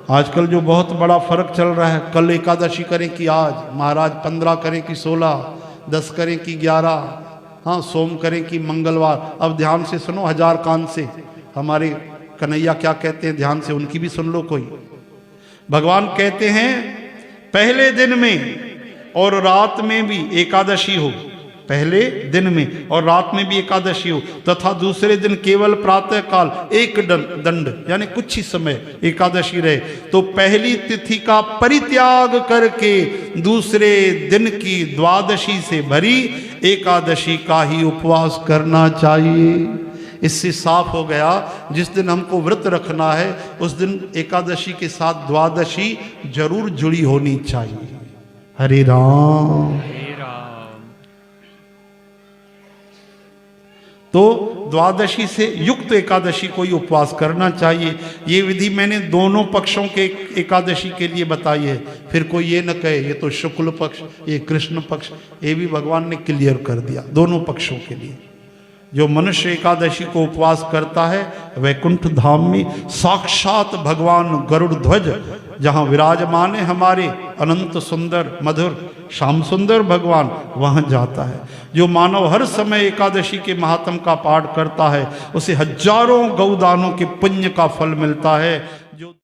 आजकल जो बहुत बड़ा फर्क चल रहा है, कल एकादशी करें कि आज, महाराज 15 करें कि 16, 10 करें कि 11, हाँ सोम करें कि मंगलवार। अब ध्यान से सुनो, 1000 कान से हमारे कन्हैया क्या कहते हैं, ध्यान से उनकी भी सुन लो कोई। भगवान कहते हैं पहले दिन में और रात में भी एकादशी हो, पहले दिन में और रात में भी एकादशी हो, तथा दूसरे दिन केवल प्रातः काल एक दंड यानी कुछ ही समय एकादशी रहे, तो पहली तिथि का परित्याग करके दूसरे दिन की द्वादशी से भरी एकादशी का ही उपवास करना चाहिए। इससे साफ हो गया, जिस दिन हमको व्रत रखना है उस दिन एकादशी के साथ द्वादशी जरूर जुड़ी होनी चाहिए। हरे राम। तो द्वादशी से युक्त एकादशी को ही उपवास करना चाहिए। ये विधि मैंने दोनों पक्षों के एकादशी के लिए बताई है, फिर कोई ये न कहे ये तो शुक्ल पक्ष, ये कृष्ण पक्ष, ये भी भगवान ने क्लियर कर दिया दोनों पक्षों के लिए। जो मनुष्य एकादशी को उपवास करता है वैकुंठ धाम में साक्षात भगवान गरुड़ ध्वज जहाँ विराजमान है हमारे अनंत सुंदर मधुर श्याम सुंदर भगवान, वहाँ जाता है। जो मानव हर समय एकादशी के महात्म का पाठ करता है उसे हजारों गौदानों के पुण्य का फल मिलता है। जो